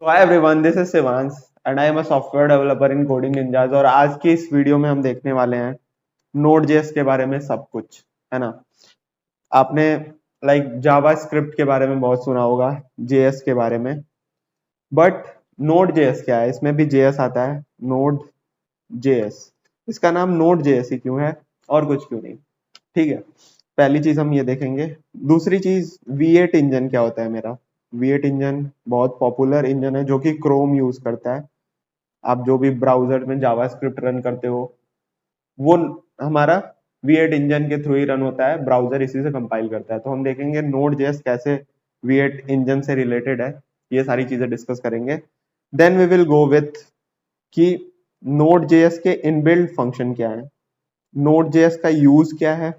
तो hi everyone, this is Shivansh and I am a software developer in coding ninjas. और आज की इस वीडियो में हम देखने वाले हैं नोड जेएस के बारे में सब कुछ, है ना। आपने जावा स्क्रिप्ट के बारे में बहुत सुना होगा, जेएस के बारे में। बट नोड जेएस क्या है? इसमें भी जेएस आता है, नोड जेएस। इसका नाम नोड जेएस ही क्यों है और कुछ क्यों नहीं, ठीक है। पहली चीज हम ये देखेंगे। दूसरी चीज, V8 इंजन क्या होता है मेरा। V8 इंजन बहुत पॉपुलर इंजन है जो कि क्रोम यूज करता है। आप जो भी ब्राउजर में जावास्क्रिप्ट रन करते हो वो हमारा V8 इंजन के थ्रू ही रन होता है, ब्राउजर इसी से कंपाइल करता है। तो हम देखेंगे नोड जेएस कैसे V8 इंजन से रिलेटेड है, ये सारी चीजें डिस्कस करेंगे। Then we will go with कि नोड जेएस के इनबिल्ट फंक्शन क्या है, नोड जेएस का यूज क्या है,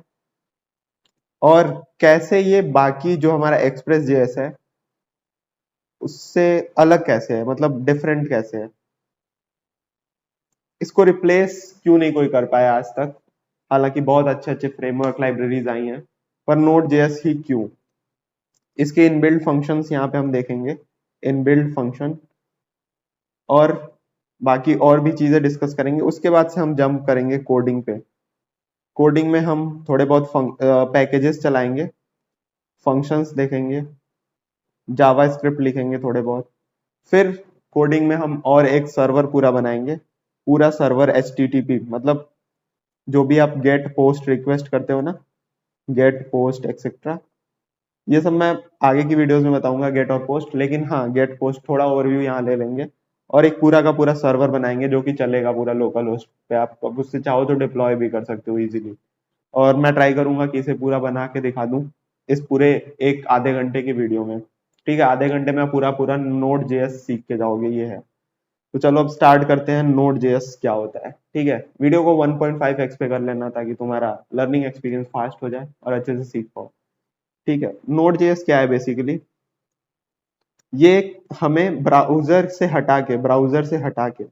और कैसे ये बाकी जो हमारा एक्सप्रेस जेएस है उससे अलग कैसे है, मतलब डिफरेंट कैसे है। इसको रिप्लेस क्यों नहीं कोई कर पाया आज तक, हालांकि बहुत अच्छे अच्छे फ्रेमवर्क लाइब्रेरीज आई हैं, पर नोड जेएस ही क्यों। इसके इनबिल्ट फंक्शंस यहाँ पे हम देखेंगे, इनबिल्ट फंक्शन, और बाकी और भी चीजें डिस्कस करेंगे। उसके बाद से हम जंप करेंगे कोडिंग पे। कोडिंग में हम थोड़े बहुत पैकेजेस चलाएंगे, फंक्शंस देखेंगे, जावा स्क्रिप्ट लिखेंगे थोड़े बहुत। फिर कोडिंग में हम और एक सर्वर पूरा बनाएंगे, पूरा सर्वर HTTP, मतलब जो भी आप गेट पोस्ट रिक्वेस्ट करते हो ना, गेट पोस्ट एक्सेट्रा, ये सब मैं आगे की वीडियोस में बताऊंगा, गेट और पोस्ट। लेकिन हाँ, गेट पोस्ट थोड़ा ओवरव्यू यहाँ ले लेंगे, और एक पूरा का पूरा सर्वर बनाएंगे जो कि चलेगा पूरा लोकल होस्ट पे। आप उससे चाहो तो डिप्लॉय भी कर सकते हो इजीली। और मैं ट्राई करूंगा कि इसे पूरा बना के दिखा दूं इस पूरे एक आधे घंटे की वीडियो में, ठीक है। आधे घंटे में पूरा पूरा नोड जेएस सीख के जाओगे, ये है। तो चलो अब स्टार्ट करते हैं, नोड जेएस क्या होता है, ठीक है। वीडियो को 1.5x पे कर लेना ताकि तुम्हारा लर्निंग एक्सपीरियंस फास्ट हो जाए और अच्छे से सीख पाओ, ठीक है। नोड जेएस क्या है बेसिकली, ये हमें ब्राउजर से हटा के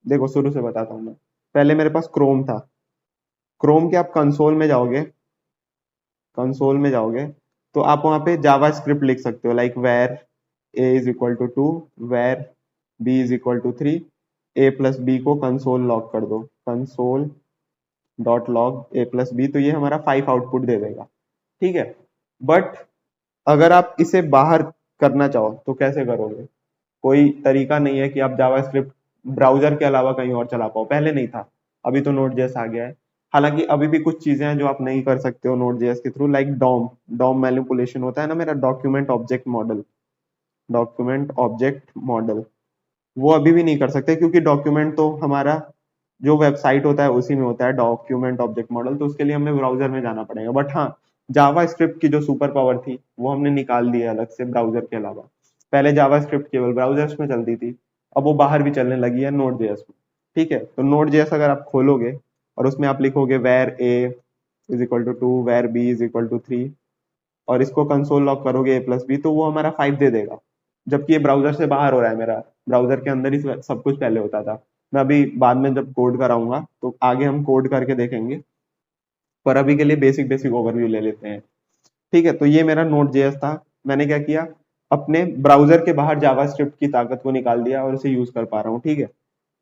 देखो, शुरू से बताता हूँ मैं। पहले मेरे पास क्रोम था, क्रोम के आप कंसोल में जाओगे तो आप वहां पे जावा स्क्रिप्ट लिख सकते हो, like var a is equal to 2, var b is equal to 3, a plus b को कंसोल लॉग कर दो, console dot log a plus b, तो ये हमारा 5 आउटपुट दे देगा, ठीक है। बट अगर आप इसे बाहर करना चाहो तो कैसे करोगे? कोई तरीका नहीं है कि आप जावास्क्रिप्ट ब्राउजर के अलावा कहीं और चला पाओ, पहले नहीं था, अभी तो नोड जेएस आ गया है। हालांकि अभी भी कुछ चीजें हैं जो आप नहीं कर सकते हो नोड जेएस के through, like DOM DOM manipulation होता है ना मेरा, डॉक्यूमेंट ऑब्जेक्ट मॉडल, वो अभी भी नहीं कर सकते क्योंकि डॉक्यूमेंट तो हमारा जो वेबसाइट होता है उसी में होता है, डॉक्यूमेंट ऑब्जेक्ट मॉडल। तो उसके लिए हमें ब्राउजर में जाना पड़ेगा। बट हाँ, जावा स्क्रिप्ट की जो सुपर पावर थी वो हमने निकाल दी है अलग से ब्राउजर के अलावा। पहले जावा स्क्रिप्ट केवल ब्राउजर्स में चलती थी, अब वो बाहर भी चलने लगी है नोड जेएस में, ठीक है। तो नोड जेएस अगर आप खोलोगे और उसमें आप लिखोगे var a is equal to 2, var b is equal to 3, और इसको कंसोल लॉग करोगे ए प्लस बी, तो वो हमारा 5 दे देगा। जबकि ये ब्राउजर से बाहर हो रहा है मेरा, ब्राउजर के अंदर ही सब कुछ पहले होता था। मैं अभी बाद में जब कोड कराऊंगा तो आगे हम कोड करके देखेंगे, पर अभी के लिए बेसिक बेसिक ओवरव्यू ले लेते हैं, ठीक है। तो ये मेरा नोड जेएस था। मैंने क्या किया, अपने ब्राउजर के बाहर जावास्क्रिप्ट की ताकत को निकाल दिया और इसे यूज कर पा रहा हूँ, ठीक है।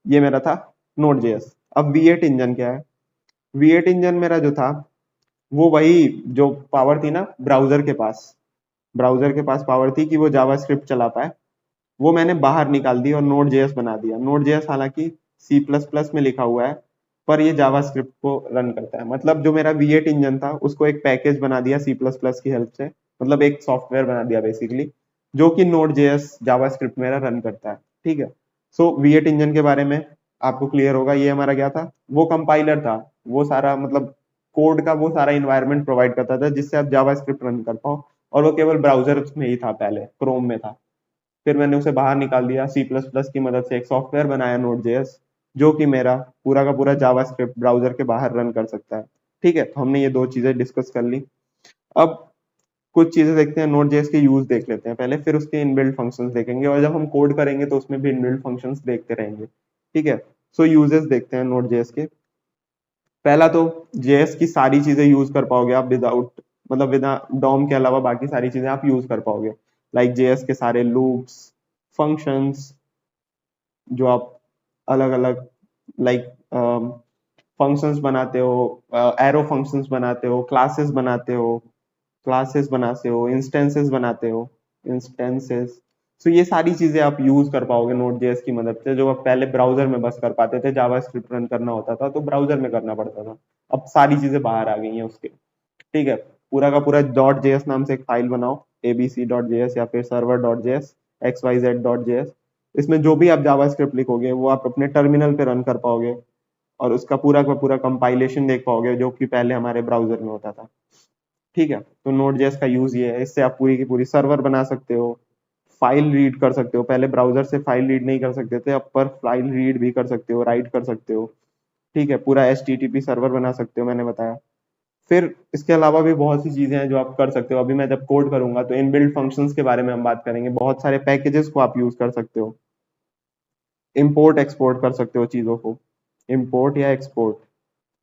ये मेरा था नोड जेएस। अब V8 इंजन क्या है? V8 इंजन मेरा जो था वो वही जो पावर थी ना ब्राउजर के पास पावर थी कि वो जावास्क्रिप्ट चला पाए, वो मैंने बाहर निकाल दी और नोड जेएस बना दिया। नोड जेएस हालांकि C++ में लिखा हुआ है, पर ये जावास्क्रिप्ट को रन करता है। मतलब जो मेरा V8 इंजन था उसको एक पैकेज बना दिया C++ की हेल्प से, मतलब एक सॉफ्टवेयर बना दिया बेसिकली, जो कि नोड जेएस जावास्क्रिप्ट मेरा रन करता है, ठीक है। सो V8 इंजन के बारे में आपको क्लियर होगा। ये हमारा क्या था, वो कंपाइलर था, वो सारा मतलब कोड का वो सारा इन्वायरमेंट प्रोवाइड करता था जिससे आप जावास्क्रिप्ट रन कर पाओ, और वो केवल ब्राउजर में ही था, पहले क्रोम में था। फिर मैंने उसे बाहर निकाल दिया, C++ की मदद से एक सॉफ्टवेयर बनाया नोड जेएस, जो कि मेरा पूरा का पूरा जावास्क्रिप्ट ब्राउजर के बाहर रन कर सकता है, ठीक है। तो हमने ये दो चीजें डिस्कस कर ली। अब कुछ चीजें देखते हैं, नोड जेएस के यूज देख लेते हैं पहले, फिर उसके इनबिल्ट फंक्शंस देखेंगे, और जब हम कोड करेंगे तो उसमें भी इनबिल्ट फंक्शंस देखते रहेंगे, ठीक है। सो यूजेस देखते हैं नोड जेएस के। पहला तो जेएस की सारी चीजें यूज कर पाओगे आप विदाउट, मतलब विदा डॉम के अलावा बाकी सारी चीजें आप यूज कर पाओगे, लाइक जेएस के सारे लूप्स, फंक्शंस जो आप अलग अलग लाइक फंक्शंस बनाते हो, एरो फंक्शंस बनाते हो, क्लासेस बनाते हो, इंस्टेंसेस। तो ये सारी चीजें आप यूज कर पाओगे नोड जेएस की मदद से, जो आप पहले ब्राउजर में बस कर पाते थे, जावास्क्रिप्ट रन करना होता था तो ब्राउजर में करना पड़ता था। अब सारी चीजें बाहर आ गई हैं उसके। ठीक है, पूरा का पूरा डॉट जेएस नाम से एक फाइल बनाओ, abc.js या फिर server.js, xyz.js। इसमें जो भी आप जावास्क्रिप्ट लिखोगे वो आप अपने टर्मिनल पे रन कर पाओगे और उसका पूरा का पूरा कंपाइलेशन देख पाओगे, जो कि पहले हमारे ब्राउजर में होता था। ठीक है, तो नोड जेएस का यूज ये है, इससे आप पूरी की पूरी सर्वर बना सकते हो, फाइल रीड कर सकते हो। पहले ब्राउजर से फाइल रीड नहीं कर सकते थे, अब पर फाइल रीड भी कर सकते हो, राइट कर सकते हो। ठीक है, पूरा HTTP सर्वर बना सकते हो, मैंने बताया। फिर इसके अलावा भी बहुत सी चीजें हैं जो आप कर सकते हो। अभी मैं जब कोड करूंगा तो इनबिल्ट फंक्शंस के बारे में हम बात करेंगे। बहुत सारे पैकेजेस को आप यूज कर सकते हो, इंपोर्ट एक्सपोर्ट कर सकते हो चीजों को, इंपोर्ट या एक्सपोर्ट।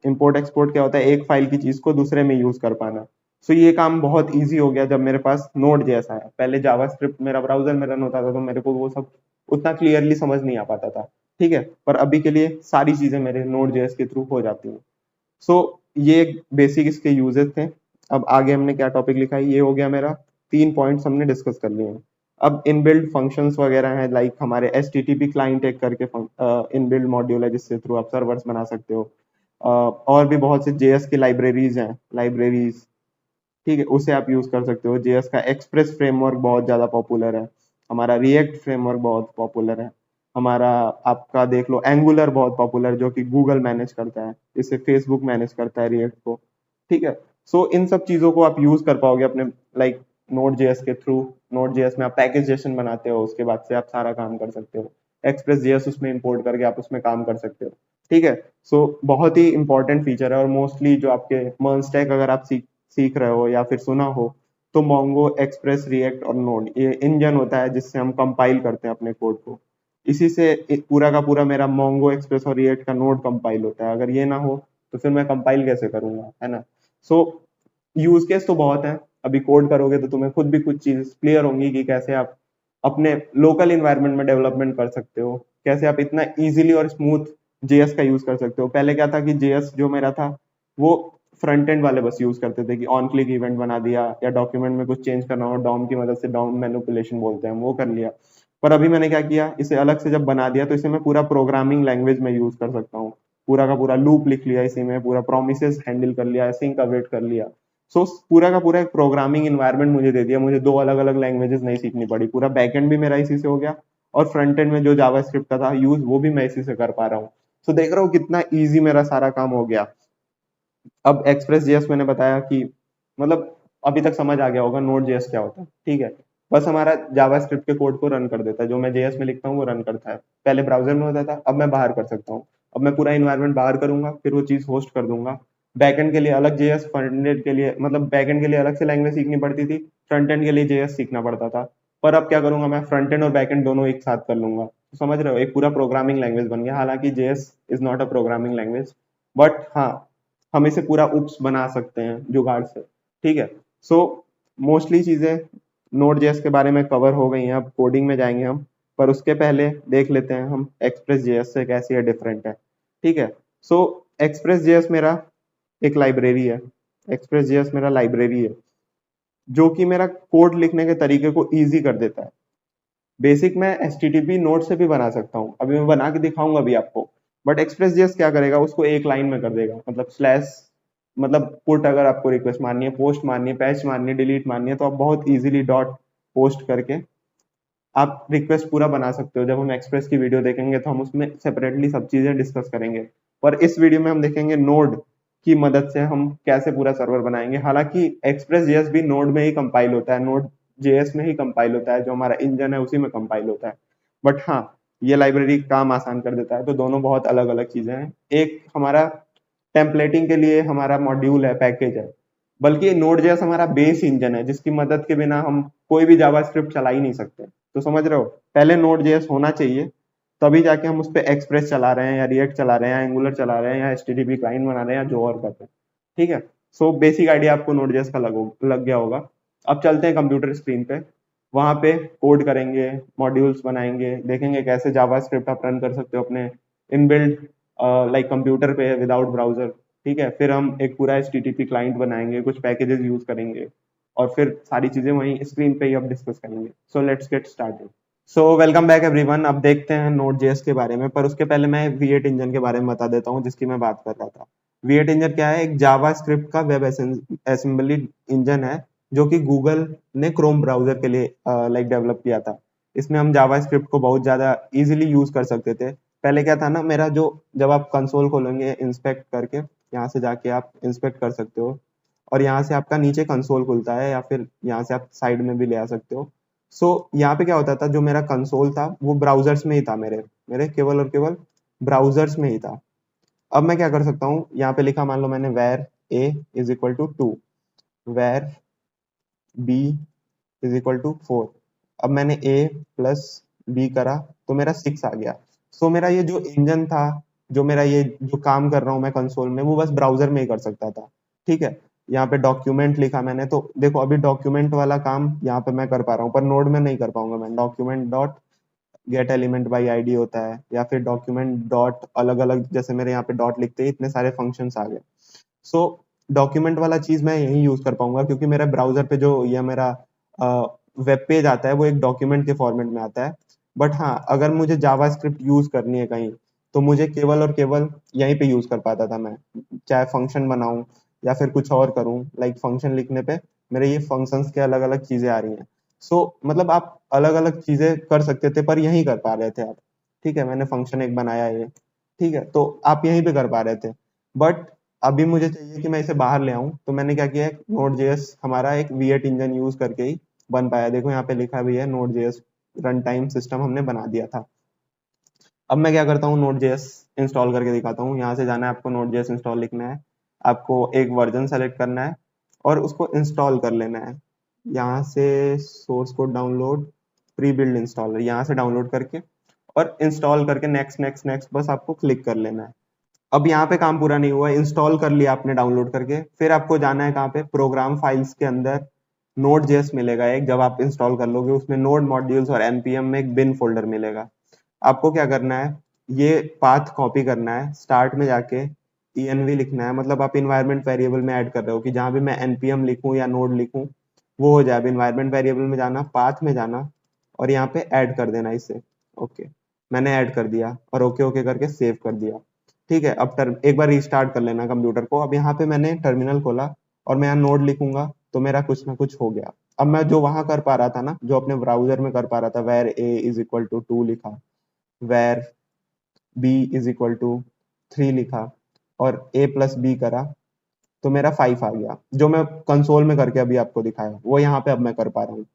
इंपोर्ट एक्सपोर्ट क्या होता है, एक फाइल की चीज को दूसरे में यूज कर पाना। सो ये काम बहुत इजी हो गया जब मेरे पास नोड जेएस आया। पहले जावास्क्रिप्ट मेरा ब्राउजर में रन होता था तो मेरे को वो सब उतना क्लियरली समझ नहीं आ पाता था। ठीक है, पर अभी के लिए सारी चीजें मेरे नोड जेएस के थ्रू हो जाती हैं। सो ये बेसिक इसके यूजेस थे। अब आगे हमने क्या टॉपिक लिखा है, ये हो गया मेरा 3 पॉइंट्स हमने डिस्कस कर लिए हैं। अब इनबिल्ड फंक्शंस वगैरह हैं, लाइक हमारे HTTP क्लाइंट एक करके इनबिल्ड मॉड्यूल है जिससे थ्रू आप सर्वर्स बना सकते हो। और भी बहुत से जेएस की लाइब्रेरीज हैं, लाइब्रेरीज। ठीक है, उसे आप यूज कर सकते हो। जेएस का एक्सप्रेस फ्रेमवर्क बहुत ज्यादा पॉपुलर है, हमारा रिएक्ट फ्रेमवर्क बहुत पॉपुलर है, हमारा आपका देख लो एंगुलर बहुत पॉपुलर, जो कि गूगल मैनेज करता है, इसे फेसबुक मैनेज करता है रिएक्ट को। ठीक है, सो इन सब चीजों को आप यूज कर पाओगे अपने लाइक नोड जेएस के थ्रू। नोड जेएस में आप पैकेजेशन बनाते हो, उसके बाद से आप सारा काम कर सकते हो। एक्सप्रेस जेएस उसमें इंपोर्ट करके आप उसमें काम कर सकते हो। ठीक है, सो बहुत ही इंपॉर्टेंट फीचर है। और मोस्टली जो आपके मर्न स्टैक अगर आप सीख रहे हो या फिर सुना हो, तो मोंगो, एक्सप्रेस, रिएक्ट और नोड ये इंजन होता है जिससे हम कंपाइल करते हैं अपने कोड को। इसी से पूरा का पूरा मेरा मोंगो, एक्सप्रेस और रिएक्ट का नोड कंपाइल होता है। अगर ये ना हो तो फिर मैं कंपाइल कैसे करूंगा, है ना। सो यूज केस तो बहुत है, अभी कोड करोगे तो तुम्हें खुद भी कुछ चीज क्लियर होंगी कि कैसे आप अपने लोकल इन्वायरमेंट में डेवलपमेंट कर सकते हो, कैसे आप इतना इजीली और स्मूथ जेएस का यूज कर सकते हो। पहले क्या था कि जेएस जो मेरा था वो फ्रंट एंड वाले बस यूज करते थे कि ऑन क्लिक इवेंट बना दिया, या डॉक्यूमेंट में कुछ चेंज करना हो डॉम की मदद से, डॉम मैनिपुलेशन बोलते हैं, वो कर लिया। पर अभी मैंने क्या किया, इसे अलग से जब बना दिया तो इसे मैं पूरा प्रोग्रामिंग लैंग्वेज में यूज कर सकता हूँ। पूरा का पूरा लूप लिख लिया इसी में, पूरा प्रोमिसेस हैंडल कर लिया, सिंक अवेट कर लिया। सो पूरा का पूरा एक प्रोग्रामिंग इन्वायरमेंट मुझे दे दिया। मुझे दो अलग अलग लैंग्वेजेस नहीं सीखनी पड़ी, पूरा बैकएंड भी मेरा इसी से हो गया और फ्रंट एंड में जो जावास्क्रिप्ट का था यूज वो भी मैं इसी से कर पा रहा हूँ। सो देख रहा हूँ कितना इजी मेरा सारा काम हो गया। अब एक्सप्रेस जेएस मैंने बताया कि मतलब अभी तक समझ आ गया होगा नोड जेएस क्या होता है। ठीक है, बस हमारा जावास्क्रिप्ट के कोड को रन कर देता है, जो मैं जेएस में लिखता हूँ वो रन करता है। पहले ब्राउजर में होता था, अब मैं बाहर कर सकता हूँ। अब मैं पूरा इन्वायरमेंट बाहर करूंगा, फिर वो चीज होस्ट कर दूंगा। बैकएंड के लिए अलग जेएस, फ्रंट एंड के लिए मतलब बैकएंड के लिए अलग से लैंग्वेज सीखनी पड़ती थी, फ्रंट एंड के लिए जेएस सीखना पड़ता था। पर अब क्या करूंगा, मैं फ्रंट एंड और बैकएंड दोनों एक साथ कर लूंगा। तो समझ रहे हो, एक पूरा प्रोग्रामिंग लैंग्वेज बन गया। हालांकि JS is not a programming language, but हाँ हम इसे पूरा उप्स बना सकते हैं जुगाड़ से। ठीक है, सो मोस्टली चीजें नोड जेएस के बारे में कवर हो गई हैं। अब कोडिंग में जाएंगे हम, पर उसके पहले देख लेते हैं हम एक्सप्रेस जेएस से कैसी है, डिफरेंट है। ठीक है, सो एक्सप्रेस जेएस मेरा एक लाइब्रेरी है। एक्सप्रेस जेएस मेरा लाइब्रेरी है जो कि मेरा कोड लिखने के तरीके को इजी कर देता है। बेसिक मैं HTTP नोड से भी बना सकता हूँ, अभी मैं बना के दिखाऊंगा भी आपको। बट एक्सप्रेस जेएस क्या करेगा, उसको एक लाइन में कर देगा। मतलब स्लैश, मतलब पुट अगर आपको रिक्वेस्ट मारनी है, पोस्ट मारनी है, पैच मारनी है, डिलीट मारनी है, तो आप बहुत इजीली डॉट पोस्ट करके आप रिक्वेस्ट पूरा बना सकते हो। जब हम एक्सप्रेस की वीडियो देखेंगे तो हम उसमें सेपरेटली सब चीजें डिस्कस करेंगे, पर इस वीडियो में हम देखेंगे नोड की मदद से हम कैसे पूरा सर्वर बनाएंगे। हालांकि एक्सप्रेस जेएस भी नोड में ही कंपाइल होता है, नोड जेएस में ही कंपाइल होता है, जो हमारा इंजन है उसी में कंपाइल होता है। बट हाँ, ये लाइब्रेरी काम आसान कर देता है। तो दोनों बहुत अलग अलग चीजें हैं। एक हमारा टेम्पलेटिंग के लिए हमारा मॉड्यूल है, पैकेज है, बल्कि नोड जेएस हमारा बेस इंजन है जिसकी मदद के बिना हम कोई भी जावास्क्रिप्ट चला ही नहीं सकते। तो समझ रहे हो, पहले नोड जेएस होना चाहिए, तभी जाके हम उस पर एक्सप्रेस चला रहे हैं या रिएक्ट चला रहे हैं या एंगुलर चला रहे हैं या HTTP क्लाइंट बना रहे हैं या जो और कर रहे हैं। ठीक है, सो बेसिक आइडिया आपको नोड जेएस का लग गया होगा। अब चलते हैं कंप्यूटर स्क्रीन पे। वहाँ पे कोड करेंगे, मॉड्यूल्स बनाएंगे, देखेंगे कैसे जावास्क्रिप्ट आप रन कर सकते हो अपने इनबिल्ट लाइक कंप्यूटर पे विदाउट ब्राउजर। ठीक है, फिर हम एक पूरा HTTP क्लाइंट बनाएंगे, कुछ पैकेजेस यूज करेंगे और फिर सारी चीजें वहीं स्क्रीन पे ही अब डिस्कस करेंगे। So let's get started. So welcome back everyone. अब देखते हैं नोड जेएस के बारे में, पर उसके पहले मैं V8 इंजन के बारे में बता देता हूँ जिसकी मैं बात कर रहा था। V8 इंजन क्या है? एक जावास्क्रिप्ट का वेब असेंबली इंजन है जो कि गूगल ने क्रोम ब्राउजर के लिए लाइक डेवलप किया था। इसमें हम जावास्क्रिप्ट को बहुत ज्यादा इजीली यूज कर सकते थे। पहले क्या था ना, मेरा जो जब आप कंसोल खोलेंगे इंस्पेक्ट करके, यहाँ से जाके आप इंस्पेक्ट कर सकते हो और यहाँ से आपका नीचे कंसोल खुलता है, या फिर यहाँ से आप साइड में भी ले आ सकते हो। सो यहाँ पे क्या होता था, जो मेरा कंसोल था वो ब्राउजर्स में ही था, मेरे मेरे केवल और केवल ब्राउजर्स में ही था। अब मैं क्या कर सकता हूँ, यहाँ पे लिखा, मान लो मैंने where a is equal to 2, where b is equal to 4। अब मैंने a प्लस b करा तो मेरा 6 आ गया। सो मेरा ये जो इंजन था, जो मेरा ये जो काम कर रहा हूँ मैं कंसोल में, वो बस ब्राउजर में ही कर सकता था। ठीक है, यहाँ पे डॉक्यूमेंट लिखा मैंने, तो देखो अभी डॉक्यूमेंट वाला काम यहाँ पे मैं कर पा रहा हूँ, पर नोड में नहीं कर पाऊंगा। मैं document dot gate element by ID होता है, या फिर डॉक्यूमेंट डॉट अलग अलग, जैसे मेरे यहाँ पे डॉट लिखते ही इतने सारे फंक्शंस आ गए। सो डॉक्यूमेंट वाला चीज मैं यही यूज कर पाऊंगा, क्योंकि मेरा ब्राउजर पे जो ये मेरा वेब पेज आता है वो एक डॉक्यूमेंट के फॉर्मेट में आता है। बट हाँ, अगर मुझे जावास्क्रिप्ट यूज करनी है कहीं, तो मुझे केवल और केवल यहीं पे यूज कर पाता था मैं। चाहे फंक्शन बनाऊं या फिर कुछ और करूं, लाइक फंक्शन लिखने पे मेरे ये फंक्शंस के अलग अलग चीजें आ रही हैं। सो मतलब आप अलग अलग चीजें कर सकते थे, पर यहीं कर पा रहे थे आप। ठीक है, मैंने फंक्शन एक बनाया ये, ठीक है, तो आप यहीं पे कर पा रहे थे। बट अभी मुझे चाहिए कि मैं इसे बाहर ले आऊं, तो मैंने क्या किया है, नोड जेएस हमारा एक V8 इंजन यूज करके ही बन पाया। देखो यहाँ पे लिखा भी है node JS run time system हमने बना दिया था। अब मैं क्या करता हूँ, नोड जेएस इंस्टॉल करके दिखाता हूँ। यहाँ से जाना है आपको, नोड जेएस इंस्टॉल लिखना है, आपको एक वर्जन सेलेक्ट करना है और उसको इंस्टॉल कर लेना है। यहाँ से source code download, pre build installer, यहाँ से डाउनलोड करके और इंस्टॉल करके नेक्स्ट नेक्स्ट नेक्स्ट बस आपको क्लिक कर लेना है। अब यहाँ पे काम पूरा नहीं हुआ, इंस्टॉल कर लिया आपने डाउनलोड करके, फिर आपको जाना है कहाँ पे, प्रोग्राम फाइल्स के अंदर नोड जेएस मिलेगा एक, जब आप इंस्टॉल कर लोगे उसमें नोड मॉड्यूल्स और npm में एक बिन फोल्डर मिलेगा। आपको क्या करना है, ये पाथ कॉपी करना है, स्टार्ट में जाके env लिखना है, मतलब आप इन्वायरमेंट वेरिएबल में ऐड कर रहे हो कि जहां भी मैं npm लिखूं या नोड लिखूं वो हो जाए। अब इन्वायरमेंट वेरिएबल में जाना, पाथ में जाना और यहाँ पे ऐड कर देना इसे। ओके, मैंने ऐड कर दिया और ओके ओके करके सेव कर दिया। ठीक है, अब एक बार रीस्टार्ट कर लेना कंप्यूटर को। अब यहाँ पे मैंने टर्मिनल खोला और मैं यहाँ नोड लिखूंगा तो मेरा कुछ ना कुछ हो गया। अब मैं जो वहां कर पा रहा था ना, जो अपने ब्राउजर में कर पा रहा था, where a is equal to 2 लिखा, where b is equal to 3 लिखा और a प्लस b करा, तो मेरा 5 आ गया। जो मैं कंसोल में करके अभी आपको दिखाया वो यहाँ पे अब मैं कर पा रहा हूँ।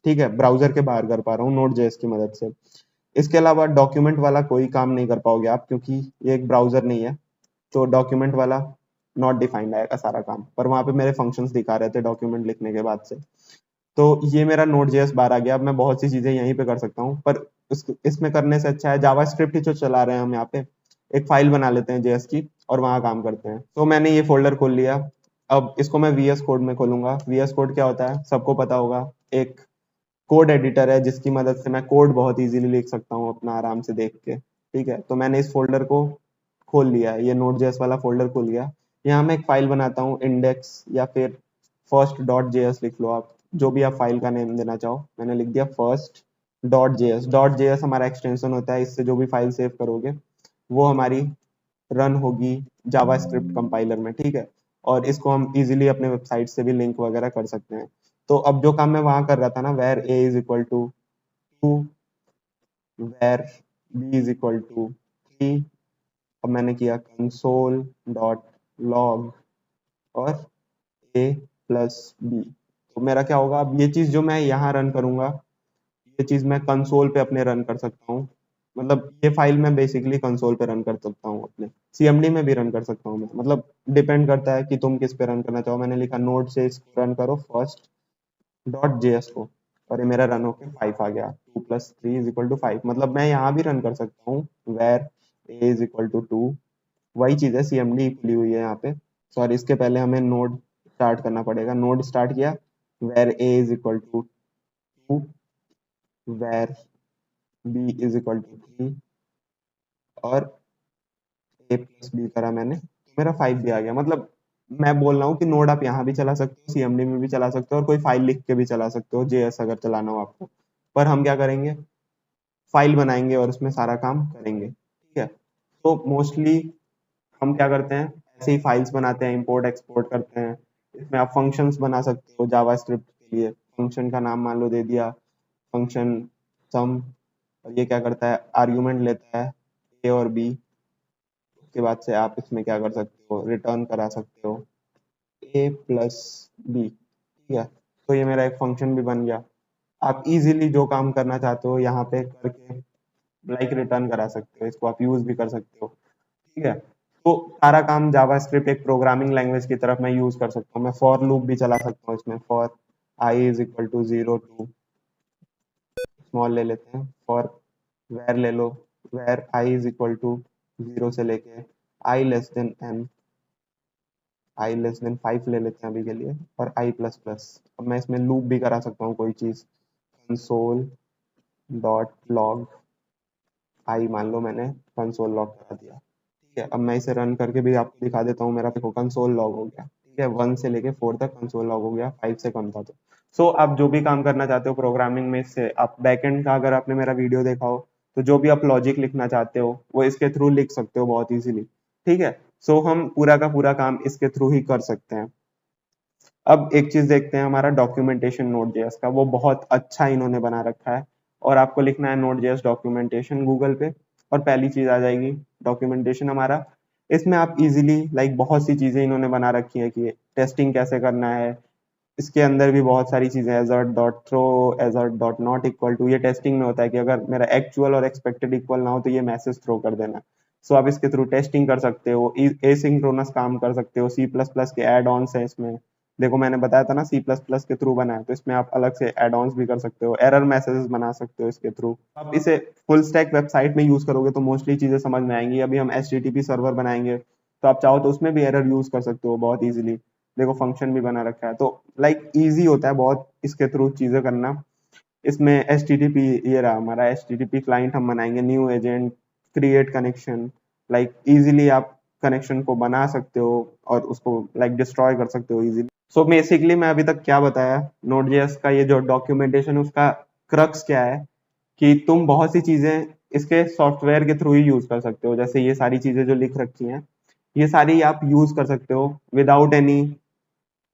ठीक है, ब्राउजर के बाहर कर पा रहा हूँ नोड जेएस की मदद से। इसके अलावा डॉक्यूमेंट वाला कोई काम नहीं कर पाओगे आप, क्योंकि ये एक ब्राउजर नहीं है, तो डॉक्यूमेंट वाला नॉट डिफाइंड आएगा सारा काम। पर वहां पे मेरे फंक्शंस दिखा रहे थे डॉक्यूमेंट लिखने के बाद से। तो ये मेरा नोड जेएस बार आ गया। अब मैं बहुत सी चीजें यहीं पे कर सकता हूँ, पर इसमें करने से अच्छा है जावास्क्रिप्ट ही जो चला रहे हैं हम यहाँ पे, एक फाइल बना लेते हैं जेएस की और वहां काम करते हैं। तो मैंने ये फोल्डर खोल लिया। अब इसको मैं VS कोड में खोलूंगा। VS कोड क्या होता है सबको पता होगा, एक कोड एडिटर है जिसकी मदद से मैं कोड बहुत इजीली लिख सकता हूँ अपना आराम से देख के। ठीक है, तो मैंने इस फोल्डर को खोल लिया है, ये नोड जेएस वाला फोल्डर खोल लिया। यहाँ मैं एक फाइल बनाता हूँ, इंडेक्स या फिर फर्स्ट डॉट जेएस लिख लो आप, जो भी आप फाइल का नेम देना चाहो। मैंने लिख दिया first dot JS. Dot JS हमारा एक्सटेंशन होता है, इससे जो भी फाइल सेव करोगे वो हमारी रन होगी जावास्क्रिप्ट कंपाइलर में। ठीक है, और इसको हम इजीली अपने वेबसाइट से भी लिंक वगैरह कर सकते हैं। तो अब जो काम मैं वहां कर रहा था ना, where a is equal to 2, where b is equal to 3, अब मैंने किया कंसोल डॉट लॉग और a प्लस b। तो मेरा क्या होगा, अब ये चीज जो मैं यहाँ रन करूंगा, ये चीज मैं कंसोल पे अपने रन कर सकता हूँ। मतलब ये फाइल मैं बेसिकली कंसोल पे रन कर सकता हूँ, अपने CMD में भी रन कर सकता हूँ मैं। मतलब डिपेंड करता है कि तुम किस पे रन करना चाहो। मैंने लिखा नोड से इसको रन करो फर्स्ट डॉट जेएस को, और ये मेरा रन होके 5 आ गया। 2 प्लस 3 इज इक्वल टू 5। मतलब मैं यहाँ भी रन कर सकता हूँ var a is equal to 2। वही चीज है, CMD खुली हुई है यहाँ पे। सॉरी, इसके पहले हमें नोड स्टार्ट करना पड़ेगा। नोड स्टार्ट किया, var a is equal to 2, where b is equal to 3 और a प्लस बी करा मैंने तो मेरा 5 भी आ गया। मतलब मैं बोल रहा हूँ कि नोड आप यहाँ भी चला सकते हो, सीएमडी में भी चला सकते हो और कोई फाइल लिख के भी चला सकते हो जेएस अगर चलाना हो आपको। पर हम क्या करेंगे, फाइल बनाएंगे और उसमें सारा काम करेंगे, ठीक है। तो मोस्टली हम क्या करते हैं, ऐसे ही फाइल्स बनाते हैं, इंपोर्ट एक्सपोर्ट करते हैं। इसमें आप फंक्शंस बना सकते हो जावास्क्रिप्ट के लिए। फंक्शन का नाम मान लो दे दिया फंक्शन सम, और ये क्या करता है, आर्गुमेंट लेता है ए और बी। उसके बाद से आप इसमें क्या कर सकते हो, रिटर्न करा सकते हो ए प्लस बी, ठीक है। तो ये मेरा एक फंक्शन भी बन गया। आप इजीली जो काम करना चाहते हो यहाँ पे करके लाइक रिटर्न करा सकते हो, इसको आप यूज भी कर सकते हो, ठीक है। तो सारा काम जावास्क्रिप्ट एक प्रोग्रामिंग लैंग्वेज की तरफ मैं यूज कर सकता हूँ। मैं फॉर लूप भी चला सकता हूँ इसमें, for I is equal to 0 to small ले लेते हैं, फॉर वेर ले लो, where I is equal to 0 से लेके I less than N, I less than 5 ले लेते हैं अभी के लिए, और आई प्लस प्लस। अब मैं इसमें लूप भी करा सकता हूँ कोई चीज, कंसोल डॉट लॉग आई मान लो मैंने कंसोल लॉग करा दिया, ठीक है। अब मैं इसे रन करके भी आपको दिखा देता हूँ। मेरा देखो कंसोल लॉग हो गया, ठीक है। 1 से लेके 4 तक कंसोल लॉग हो गया, 5 से कम था तो। सो आप जो भी काम करना चाहते हो प्रोग्रामिंग में, इससे आप बैकएंड का अगर आपने मेरा वीडियो देखा हो तो जो भी आप लॉजिक लिखना चाहते हो वो इसके थ्रू लिख सकते हो बहुत इजीली, ठीक है। सो हम पूरा का पूरा काम इसके थ्रू ही कर सकते हैं। अब एक चीज देखते हैं, हमारा डॉक्यूमेंटेशन नोड जेएस का, वो बहुत अच्छा इन्होंने बना रखा है। और आपको लिखना है नोड जेएस डॉक्यूमेंटेशन गूगल पे, और पहली चीज आ जाएगी डॉक्यूमेंटेशन हमारा। इसमें आप इजीली लाइक बहुत सी चीजें इन्होंने बना रखी है कि टेस्टिंग कैसे करना है। इसके अंदर भी बहुत सारी चीजें, assert dot throw, assert dot not equal to, ये टेस्टिंग में होता है कि अगर मेरा एक्चुअल और एक्सपेक्टेड इक्वल ना हो तो ये मैसेज थ्रो कर देना। सो आप इसके थ्रू टेस्टिंग कर सकते हो, एसिंक्रोनस काम कर सकते हो। सी प्लस प्लस के एड ऑन्स हैं इसमें, देखो मैंने बताया था ना सी प्लस प्लस के थ्रू बना है, तो इसमें आप अलग से एड ऑन्स भी कर सकते हो, एरर मैसेजेस बना सकते हो इसके थ्रू। आप इसे फुल स्टैक वेबसाइट में यूज करोगे तो मोस्टली चीजें समझ में आएंगी। अभी हम एचटीटीपी सर्वर बनाएंगे तो आप चाहो तो उसमें भी एरर यूज कर सकते हो बहुत इजीली। देखो फंक्शन भी बना रखा है, तो लाइक इजी होता है बहुत इसके थ्रू चीजें करना। इसमें एच टी टी पी, ये रहा हमारा H T T P client, हम बनाएंगे new agent, create connection. Like easily आप कनेक्शन को बना सकते हो और उसको लाइक डिस्ट्रॉय कर सकते हो इजीली। सो बेसिकली मैं अभी तक क्या बताया, नोड जेएस का ये जो डॉक्यूमेंटेशन उसका क्रक्स क्या है कि तुम बहुत सी चीजें इसके सॉफ्टवेयर के थ्रू ही यूज कर सकते हो। जैसे ये सारी चीजें जो लिख रखी हैं ये सारी आप यूज कर सकते हो विदाउट एनी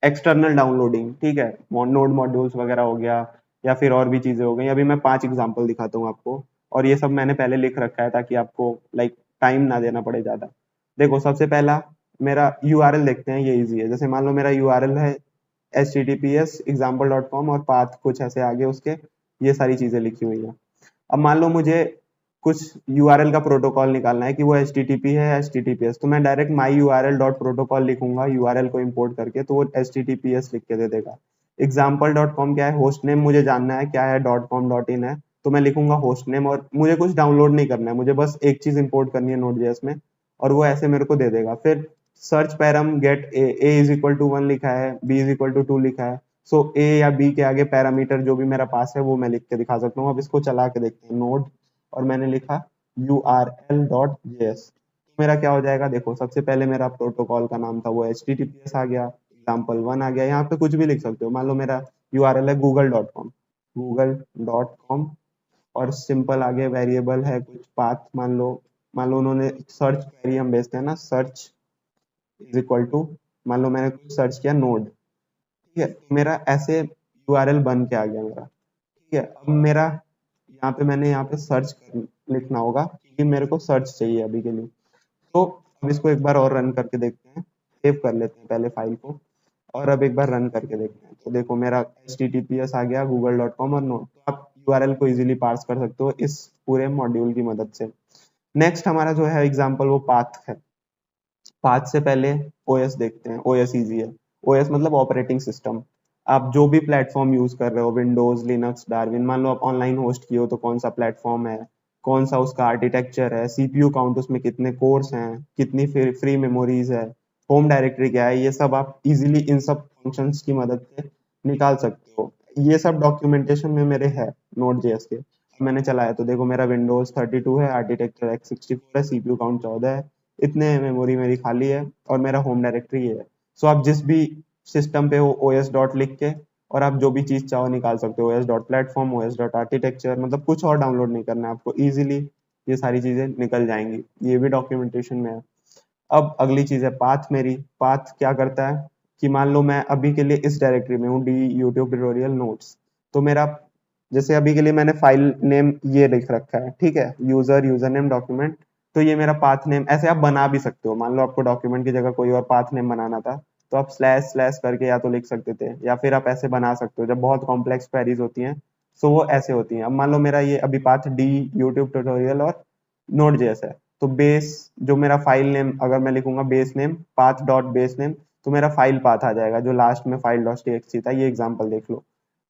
एक्सटर्नल डाउनलोडिंग, ठीक है। नोड मॉड्यूल्स वगैरह हो गया या फिर और भी चीजें हो गई। अभी मैं 5 एग्जांपल दिखाता हूँ आपको, और ये सब मैंने पहले लिख रखा है ताकि आपको लाइक टाइम ना देना पड़े ज्यादा। देखो सबसे पहला मेरा यूआरएल देखते हैं, ये इजी है। जैसे मान लो मेरा यूआरएल है https://example.com और पाथ कुछ ऐसे आगे उसके, ये सारी चीजें लिखी हुई है। अब मान लो मुझे कुछ यूआरएल का प्रोटोकॉल निकालना है कि वो http है https, तो मैं डायरेक्ट माई यूआरएल डॉट प्रोटोकॉल लिखूंगा यूआरएल को इंपोर्ट करके, तो वो https लिख के दे देगा। example.com क्या है, होस्ट नेम मुझे जानना है क्या है, .com.in है, तो मैं लिखूंगा होस्ट नेम, और मुझे कुछ डाउनलोड नहीं करना है, मुझे बस एक चीज इंपोर्ट करनी है नोड.js में, और वो ऐसे मेरे को दे देगा। फिर search param get a is equal to 1 लिखा है, बी इज इक्वल टू 2 लिखा है। सो ए या बी के आगे पैरामीटर जो भी मेरा पास है वो मैं लिख के दिखा सकता हूँ। अब इसको चला के देखते हैं नोड, और मैंने लिखा url.js, तो मेरा क्या हो जाएगा, देखो सबसे पहले मेरा प्रोटोकॉल का नाम था वो https आ गया, example1 आ गया। यहाँ पे कुछ भी लिख सकते हो, मान लो मेरा यूआरएल है google.com, और सिंपल आगे वेरिएबल है कुछ पाथ, मान लो उन्होंने सर्च क्वेरी हम भेजते हैं ना, सर्च इज इक्वल टू, मान लो मैंने कुछ सर्च किया नोड, ठीक है। तो मेरा ऐसे यूआरएल बन के आ गया मेरा, ठीक है। अब मेरा यहाँ पे मैंने यहाँ पे सर्च लिखना होगा क्योंकि मेरे को सर्च चाहिए अभी के लिए। तो अब इसको एक बार और रन करके देखते हैं, सेव कर लेते हैं पहले फाइल को, और अब एक बार रन करके देखते हैं। तो देखो मेरा https आ गया google.com और नोड, तो आप यूआरएल को इजीली पार्स कर सकते हो इस पूरे मॉड्यूल की मदद से। नेक्स्ट हमारा जो है एग्जांपल वो पाथ है। पाथ से पहले ओएस देखते हैं, ओएस इजी है। ओएस मतलब ऑपरेटिंग सिस्टम। आप जो भी प्लेटफॉर्म यूज कर रहे हो, विंडोज, लिनक्स, डार्विन, मान लो आप ऑनलाइन होस्ट किए हो तो कौन सा प्लेटफॉर्म है, कौन सा उसका आर्किटेक्चर है, सीपीयू काउंट उसमें कितने कोर्स हैं, कितनी फ्री मेमोरीज है, होम डायरेक्टरी क्या है, ये सब आप इजीली इन सब फंक्शंस की मदद से निकाल सकते हो। ये सब डॉक्यूमेंटेशन में मेरे है, नोड जेएस के। मैंने चलाया तो देखो मेरा विंडोज 32 है, आर्किटेक्चर x64 है, सीपीयू काउंट 14 है, इतने मेमोरी मेरी खाली है और मेरा होम डायरेक्टरी ये है। सो आप जिस भी सिस्टम पे हो ओएस डॉट लिख के और आप जो भी चीज चाहो निकाल सकते हो, OS dot platform, OS dot architecture, मतलब कुछ और डाउनलोड नहीं करना है आपको, इजीली ये सारी चीजें निकल जाएंगी। ये भी डॉक्यूमेंटेशन में है। अब अगली चीज है पाथ। मेरी पाथ क्या करता है कि मान लो मैं अभी के लिए इस डायरेक्टरी में हूँ, डी यूट्यूब ट्यूटोरियल नोट्स, तो मेरा जैसे अभी के लिए मैंने फाइल नेम ये लिख रखा है, ठीक है, यूजर नेम डॉक्यूमेंट, तो ये मेरा पाथ नेम। ऐसे आप बना भी सकते हो, मान लो आपको डॉक्यूमेंट की जगह कोई और पाथ नेम बनाना था तो आप स्लैश स्लैश करके या तो लिख सकते थे, या फिर आप ऐसे बना सकते हो जब बहुत कॉम्प्लेक्स क्वेरीज होती हैं, सो वो ऐसे होती हैं। अब मान लो मेरा ये अभी पाथ डी यूट्यूब ट्यूटोरियल और नोड जेएस है, तो बेस जो मेरा फाइल नेम, अगर मैं लिखूंगा base name path dot base name, तो मेरा फाइल पाथ आ जाएगा जो लास्ट में फाइल डॉट टीएक्सटी था। ये एग्जांपल देख लो।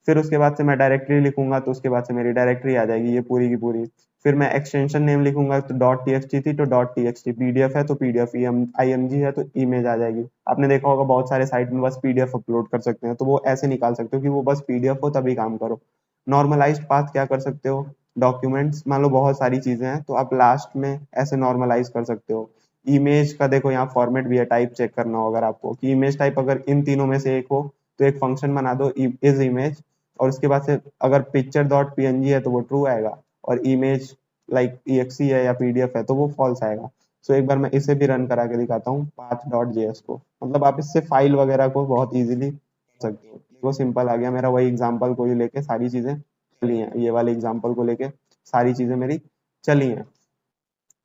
फिर उसके बाद से मैं डायरेक्टरी लिखूंगा तो उसके बाद से मेरी डायरेक्टरी आ जाएगी ये पूरी की पूरी। फिर मैं एक्सटेंशन नेम लिखूंगा तो डॉट टीएक्सटी थी तो डॉट टीएक्सटी, पीडीएफ है तो पीडीएफ, आईएमजी है तो इमेज आ जाएगी। आपने देखा होगा बहुत सारे साइट में बस पीडीएफ अपलोड कर सकते हैं, तो वो ऐसे निकाल सकते हो कि वो बस पीडीएफ हो तभी काम करो। नॉर्मलाइज्ड पाथ क्या कर सकते हो, डॉक्यूमेंट्स मान लो बहुत सारी चीजें हैं तो आप लास्ट में ऐसे नॉर्मलाइज कर सकते हो। इमेज का देखो यहाँ फॉर्मेट भी है, टाइप चेक करना हो अगर आपको कि इमेज टाइप अगर इन तीनों में से एक हो तो एक फंक्शन बना दो इज इमेज, और उसके बाद से अगर पिक्चर डॉट पीएनजी है तो वो ट्रू आएगा, और इमेज लाइक ईएक्सी है या पीडीएफ है तो वो फॉल्स आएगा। सो एक बार मैं इसे भी रन करा के दिखाता हूँ पाथ डॉट जेएस को, मतलब आप इससे फाइल वगैरह को बहुत इजीली कर सकते हो। वो सिंपल आ गया मेरा, वही एग्जांपल को ही लेके सारी चीजें चली हैं, ये वाले एग्जांपल को लेके सारी चीजें मेरी चली हैं।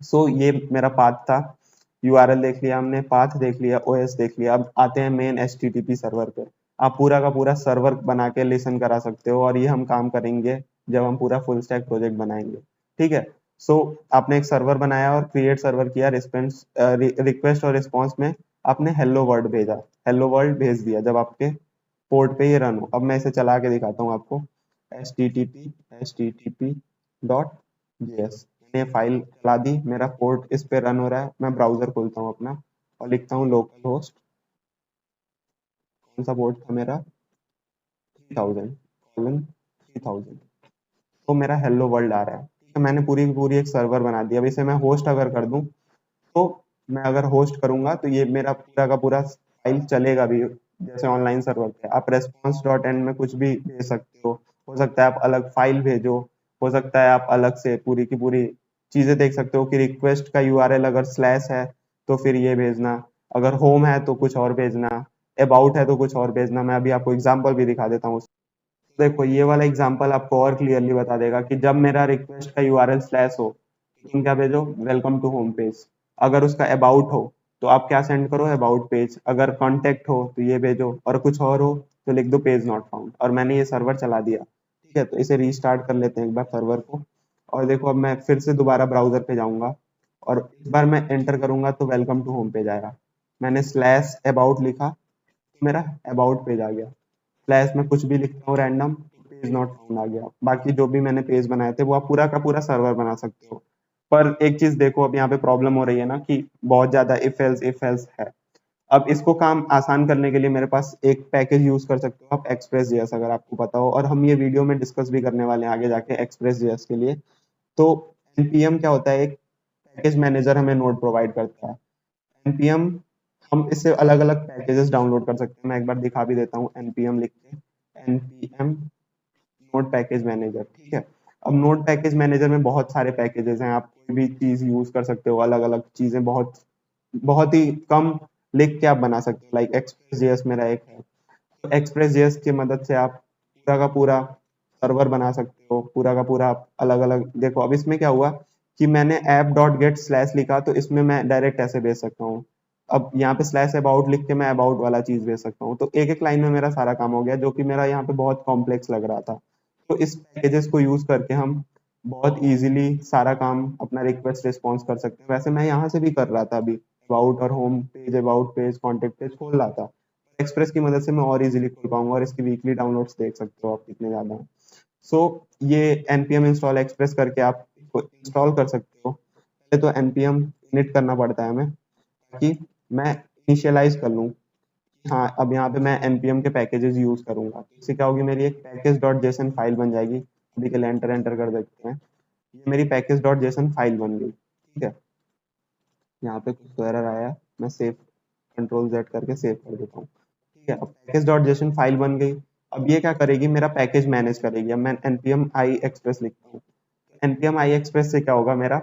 सो ये मेरा पाथ था। यूआरएल देख लिया हमने, पाथ देख लिया, ओएस देख लिया। अब आते हैं मेन एचटीटीपी सर्वर पे। आप पूरा का पूरा सर्वर बना के लिसन करा सकते हो, और ये हम काम करेंगे जब हम पूरा फुल स्टैक प्रोजेक्ट बनाएंगे, ठीक है। सो आपने एक सर्वर बनाया और क्रिएट सर्वर किया, रिस्पेंस रिक्वेस्ट और रिस्पॉन्स में आपने हेलो वर्ल्ड भेजा, हेलो वर्ल्ड भेज दिया जब आपके पोर्ट पे ये रन हो। अब मैं इसे चला के दिखाता हूँ आपको, http डॉट जेएस, मैंने फाइल चला दी, मेरा पोर्ट इस पे रन हो रहा है। मैं ब्राउजर खोलता हूँ अपना और लिखता हूँ लोकल होस्ट, कौन सा पोर्ट था मेरा, 3000:3000, तो मेरा हेलो वर्ल्ड आ रहा है, ठीक है। मैंने पूरी की पूरी एक सर्वर बना दी। अब इसे मैं होस्ट अगर कर दूं, तो मैं अगर होस्ट करूंगा तो ये मेरा पूरा का पूरा फाइल चलेगा भी जैसे ऑनलाइन सर्वर पे। आप रेस्पॉन्स डॉट एंड में कुछ भी भेज सकते हो सकता है आप अलग फाइल भेजो, हो सकता है आप अलग से पूरी की पूरी चीजें देख सकते हो कि रिक्वेस्ट का यूआरएल अगर स्लैश है तो फिर ये भेजना, अगर होम है तो कुछ और भेजना, अबाउट है तो कुछ और भेजना। मैं अभी आपको एग्जाम्पल भी दिखा देता हूँ। देखो ये वाला एग्जांपल आपको और क्लियरली बता देगा कि जब मेरा रिक्वेस्ट का यूआरएल स्लैश हो तो तुम क्या भेजो, वेलकम टू होम पेज। अगर उसका अबाउट हो तो आप क्या सेंड करो, अबाउट पेज। अगर कांटेक्ट हो तो ये भेजो, और कुछ और हो तो लिख दो पेज नॉट फाउंड। और मैंने ये सर्वर चला दिया, ठीक है। तो इसे रीस्टार्ट कर लेते हैं एक बार सर्वर को, और देखो अब मैं फिर से दोबारा ब्राउजर पे जाऊंगा और इस बार मैं एंटर करूंगा तो वेलकम टू होम पेज आएगा। मैंने स्लैश अबाउट लिखा तो मेरा अबाउट पेज आ गया। स्लैश में कुछ भी लिखता हूँ रैंडम, पेज नॉट फाउंड आ गया। बाकी जो भी मैंने पेज बनाए थे वो आप पूरा का पूरा सर्वर बना सकते हो। पर एक चीज देखो, अब यहाँ पे प्रॉब्लम हो रही है ना कि बहुत ज्यादा इफ एल्स है। अब इसको काम आसान करने के लिए मेरे पास एक पैकेज यूज कर सकते हो आप, एक्सप्रेस जेएस, अगर आपको पता हो, और हम ये वीडियो में डिस्कस भी करने वाले हैं आगे जाके एक्सप्रेस जेएस के लिए। तो npm क्या होता है, एक पैकेज मैनेजर हमें नोड प्रोवाइड करता है। npm हम इससे अलग अलग पैकेजेस डाउनलोड कर सकते हैं। मैं एक बार दिखा भी देता हूँ npm लिख के, npm नोड पैकेज मैनेजर, ठीक है। अब नोड पैकेज मैनेजर में बहुत सारे पैकेजेस हैं, आप कोई भी चीज यूज कर सकते हो, अलग अलग चीजें बहुत बहुत ही कम लिख के आप बना सकते हो। लाइक एक्सप्रेस जेएस मेरा एक है, तो एक्सप्रेस जेएस की मदद से आप पूरा का पूरा सर्वर बना सकते हो, पूरा का पूरा अलग अलग। देखो अब इसमें क्या हुआ कि मैंने ऐप डॉट गेट स्लैश लिखा तो इसमें मैं डायरेक्ट ऐसे भेज सकता हूँ। अब यहाँ पे स्लैश अबाउट लिख के मैं अबाउट वाला चीज भेज सकता हूँ, तो एक एक लाइन में मेरा सारा काम हो गया, जो कि मेरा यहाँ पे बहुत कॉम्प्लेक्स लग रहा था। तो इस पैकेजेस को यूज करके हम बहुत इजीली सारा काम अपना रिक्वेस्ट रिस्पॉन्स कर सकते हैं। वैसे मैं यहाँ से भी कर रहा था अभी, अबाउट और home page, about page, contact page खोल रहा था। एक्सप्रेस की मदद से मैं और इजीली खोल पाऊंगा, और इसकी वीकली डाउनलोड्स देख सकते हो आप कितने ज्यादा हैं। सो ये npm इंस्टॉल एक्सप्रेस करके आप इसको इंस्टॉल कर सकते हो। पहले तो npm init करना पड़ता है हमें, ताकि मैं इनिशियलाइज कर लूँ। हाँ, अब यहाँ पे मैं npm के पैकेजेस यूज करूंगा, इससे क्या होगी, मेरी एक पैकेज डॉट जेसन फाइल बन जाएगी अभी के लिए एंटर कर देते हैं। ये मेरी पैकेज डॉट जेसन फाइल बन गई, ठीक है। यहाँ पे कुछ एरर आया, मैं सेव कंट्रोल जेड करके सेव कर देता हूँ, ठीक है। अब पैकेज डॉट जेसन फाइल बन गई। अब ये क्या करेगी, मेरा पैकेज मैनेज करेगी। अब मैं npm आई एक्सप्रेस लिखता हूँ। npm आई एक्सप्रेस से क्या होगा, मेरा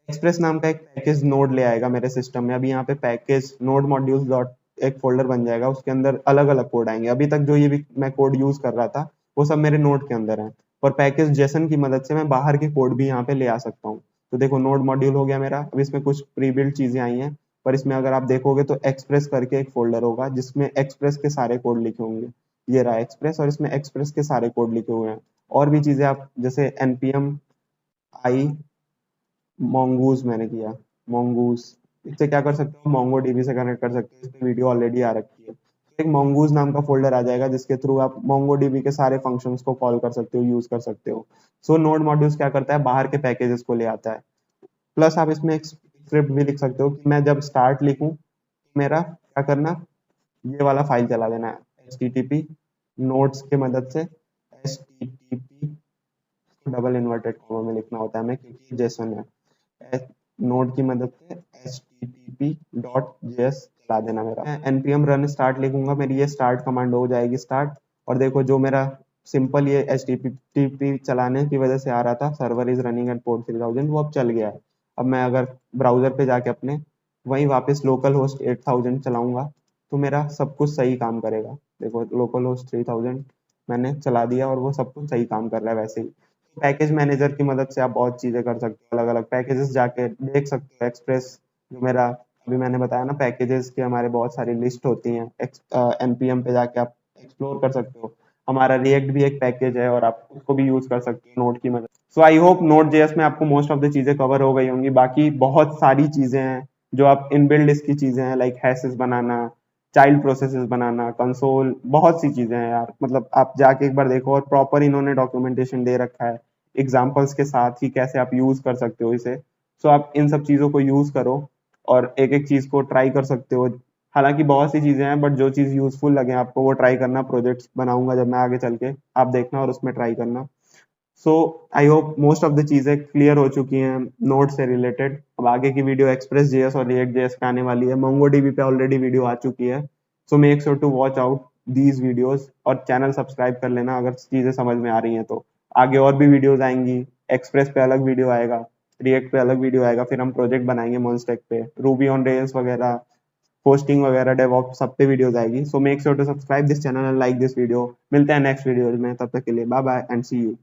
एक्सप्रेस नाम का एक पैकेज नोड ले आएगा मेरे सिस्टम में। अभी यहाँ पे पैकेज नोड मॉड्यूल्स डॉट एक फोल्डर बन जाएगा, उसके अंदर अलग अलग कोड आएंगे। अभी तक जो ये भी मैं कोड यूज कर रहा था वो सब मेरे नोड के अंदर है, और पैकेज जेसन की मदद से मैं बाहर के कोड भी यहाँ पे ले आ सकता हूँ। तो देखो नोड मॉड्यूल हो गया मेरा। अब इसमें कुछ प्री बिल्ड चीजें आई हैं, पर इसमें अगर आप देखोगे तो एक्सप्रेस करके एक फोल्डर होगा जिसमें एक्सप्रेस के सारे कोड लिखे होंगे। ये रहा एक्सप्रेस, और इसमें एक्सप्रेस के सारे कोड लिखे हुए हैं। और भी चीजें आप जैसे npm आई मोंगूज मैंने किया, मोंगूज, इससे क्या कर सकते हो, मोंगो डीबी से कनेक्ट कर सकते हो। इसमें वीडियो ऑलरेडी आ रखी है। एक मोंगूज नाम का फोल्डर आ जाएगा जिसके थ्रू आप मोंगो डीबी के सारे फंक्शंस को कॉल कर सकते हो, यूज कर सकते हो। सो नोड मॉड्यूल्स क्या करता है, बाहर के पैकेजेस को ले आता है। प्लस आप इसमें एक स्क्रिप्ट भी लिख सकते हो कि मैं जब स्टार्ट लिखूं, मेरा क्या करना, ये वाला फाइल चला देना है http नोट्स की मदद से, http डबल इन्वर्टेड कॉमा में लिखना होता है हमें क्योंकि जेसन है। नोड की मदद से http.js चला देना मेरा। मैं npm run start लिखूंगा, मेरी ये स्टार्ट कमांड हो जाएगी स्टार्ट। और देखो जो मेरा सिंपल ये http चलाने की वजह से आ रहा था, server is running at port 3000, वो अब चल गया है। अब मैं अगर ब्राउजर पे जाके अपने वहीं वापस लोकल होस्ट 8000 चलाऊंगा तो मेरा सब कुछ सही काम करेगा। देखो लोकल होस्ट 3000 मैंने चला दिया और वो सब कुछ सही काम कर रहा है वैसे ही। पैकेज मैनेजर की मदद से आप बहुत चीजें कर सकते हो, अलग अलग पैकेजेस जाके देख सकते हो। एक्सप्रेस जो मेरा अभी मैंने बताया ना, पैकेजेस के हमारे बहुत सारी लिस्ट होती हैं, npm पे जाके आप एक्सप्लोर कर सकते हो। हमारा रिएक्ट भी एक पैकेज है और आप उसको भी यूज कर सकते हो नोड की मदद। सो आई होप नोड जेएस में आपको मोस्ट ऑफ द चीजें कवर हो गई होंगी। बाकी बहुत सारी चीजें हैं जो आप इनबिल्ड इसकी चीजें हैं, लाइक हैशेस बनाना, चाइल्ड प्रोसेसेस बनाना, कंसोल, बहुत सी चीजें हैं यार। मतलब आप जाके एक बार देखो, और प्रॉपर इन्होंने डॉक्यूमेंटेशन दे रखा है एग्जाम्पल्स के साथ ही कैसे आप यूज कर सकते हो इसे। सो आप इन सब चीजों को यूज करो और एक एक चीज को ट्राई कर सकते हो। हालांकि बहुत सी चीजें हैं, बट जो चीज यूजफुल लगे आपको वो ट्राई करना। प्रोजेक्ट्स बनाऊंगा जब मैं आगे चल के, आप देखना और उसमें ट्राई करना। So I hope most of the चीजें क्लियर हो चुकी हैं नोड से रिलेटेड। अब आगे की वीडियो एक्सप्रेस जेएस और रिएक्ट जेएस पे आने वाली है। मोंगो डीबी पे ऑलरेडी वीडियो आ चुकी है। So make sure to watch out these videos और चैनल सब्सक्राइब कर लेना अगर चीजें समझ में आ रही हैं तो। आगे और भी वीडियोस आएंगी, एक्सप्रेस पे अलग वीडियो आएगा, रिएक्ट पे अलग वीडियो आएगा, फिर हम प्रोजेक्ट बनाएंगे मॉन्स्टेक पे, रूबी ऑन रेल्स वगैरह, होस्टिंग वगैरह, डेवऑप्स, सब पे वीडियोस आएगी। So make sure to subscribe this channel and like this video. मिलते हैं नेक्स्ट वीडियो में, तब तक के लिए bye bye and see you.